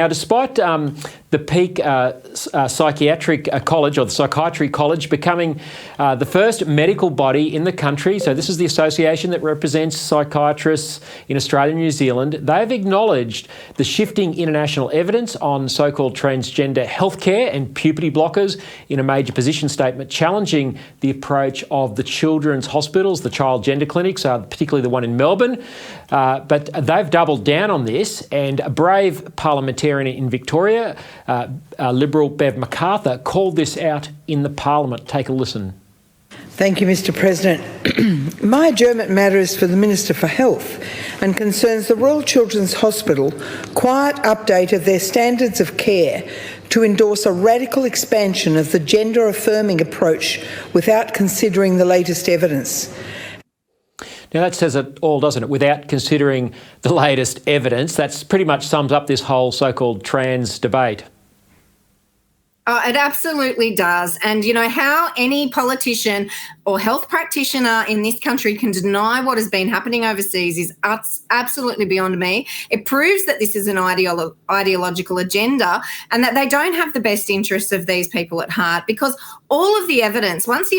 Now, despite the Peak Psychiatric College, or the Psychiatry College, becoming the first medical body in the country, so this is the association that represents psychiatrists in Australia and New Zealand, they've acknowledged the shifting international evidence on so-called transgender healthcare and puberty blockers in a major position statement challenging the approach of the children's hospitals, the child gender clinics, particularly the one in Melbourne. But they've doubled down on this, and a brave parliamentarian in Victoria, Liberal Bev McArthur, called this out in the Parliament. Take a listen. Thank you, Mr President. My adjournment matter is for the Minister for Health and concerns the Royal Children's Hospital quiet update of their standards of care to endorse a radical expansion of the gender-affirming approach without considering the latest evidence. Now, that says it all, doesn't it? Without considering the latest evidence. That pretty much sums up this whole so-called trans debate. It absolutely does. And, you know, how any politician or health practitioner in this country can deny what has been happening overseas is absolutely beyond me. It proves that this is an ideological agenda and that they don't have the best interests of these people at heart, because all of the evidence, once the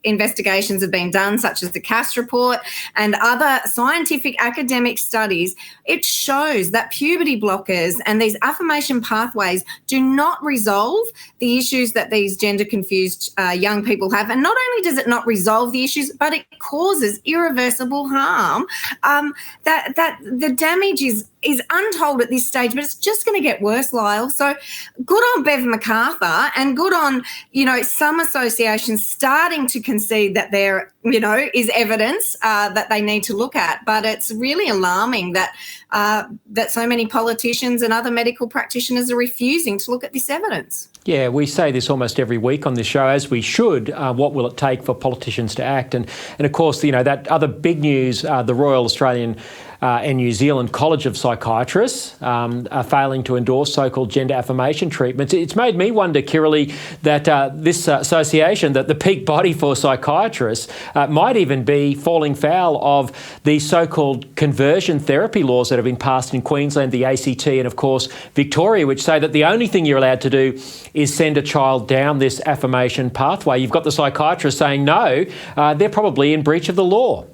investigations have been done, such as the Cass report and other scientific academic studies, it shows that puberty blockers and these affirmation pathways do not resolve the issues that these gender-confused young people have. And not only does it not resolve the issues, but it causes irreversible harm. That the damage is untold at this stage, but it's just going to get worse, Lyle. So good on Bev McArthur, and good on, you know, some associations starting to concede that there, you know, is evidence that they need to look at. But it's really alarming that that so many politicians and other medical practitioners are refusing to look at this evidence. Yeah, we say this almost every week on this show, as we should. What will it take for politicians to act? And of course, you know, that other big news, the Royal Australian and New Zealand College of Psychiatrists are failing to endorse so-called gender affirmation treatments. It's made me wonder, Kirralie, that this association, that the peak body for psychiatrists, might even be falling foul of the so-called conversion therapy laws that have been passed in Queensland, the ACT, and of course Victoria, which say that the only thing you're allowed to do is send a child down this affirmation pathway. You've got the psychiatrist saying no, they're probably in breach of the law.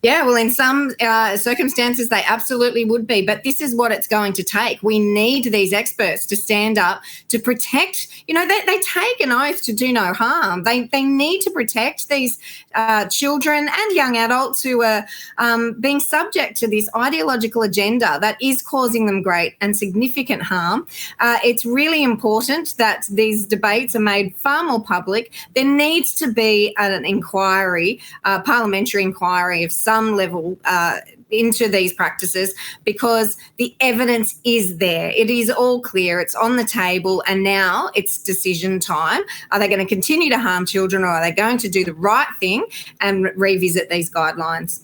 Yeah, well, in some circumstances, they absolutely would be. But this is what it's going to take. We need these experts to stand up to protect. You know, they take an oath to do no harm. They need to protect these children and young adults who are being subject to this ideological agenda that is causing them great and significant harm. It's really important that these debates are made far more public. There needs to be an inquiry, parliamentary inquiry of some level into these practices, because the evidence is there. It is all clear. It's on the table, and now it's decision time. Are they going to continue to harm children, or are they going to do the right thing and revisit these guidelines?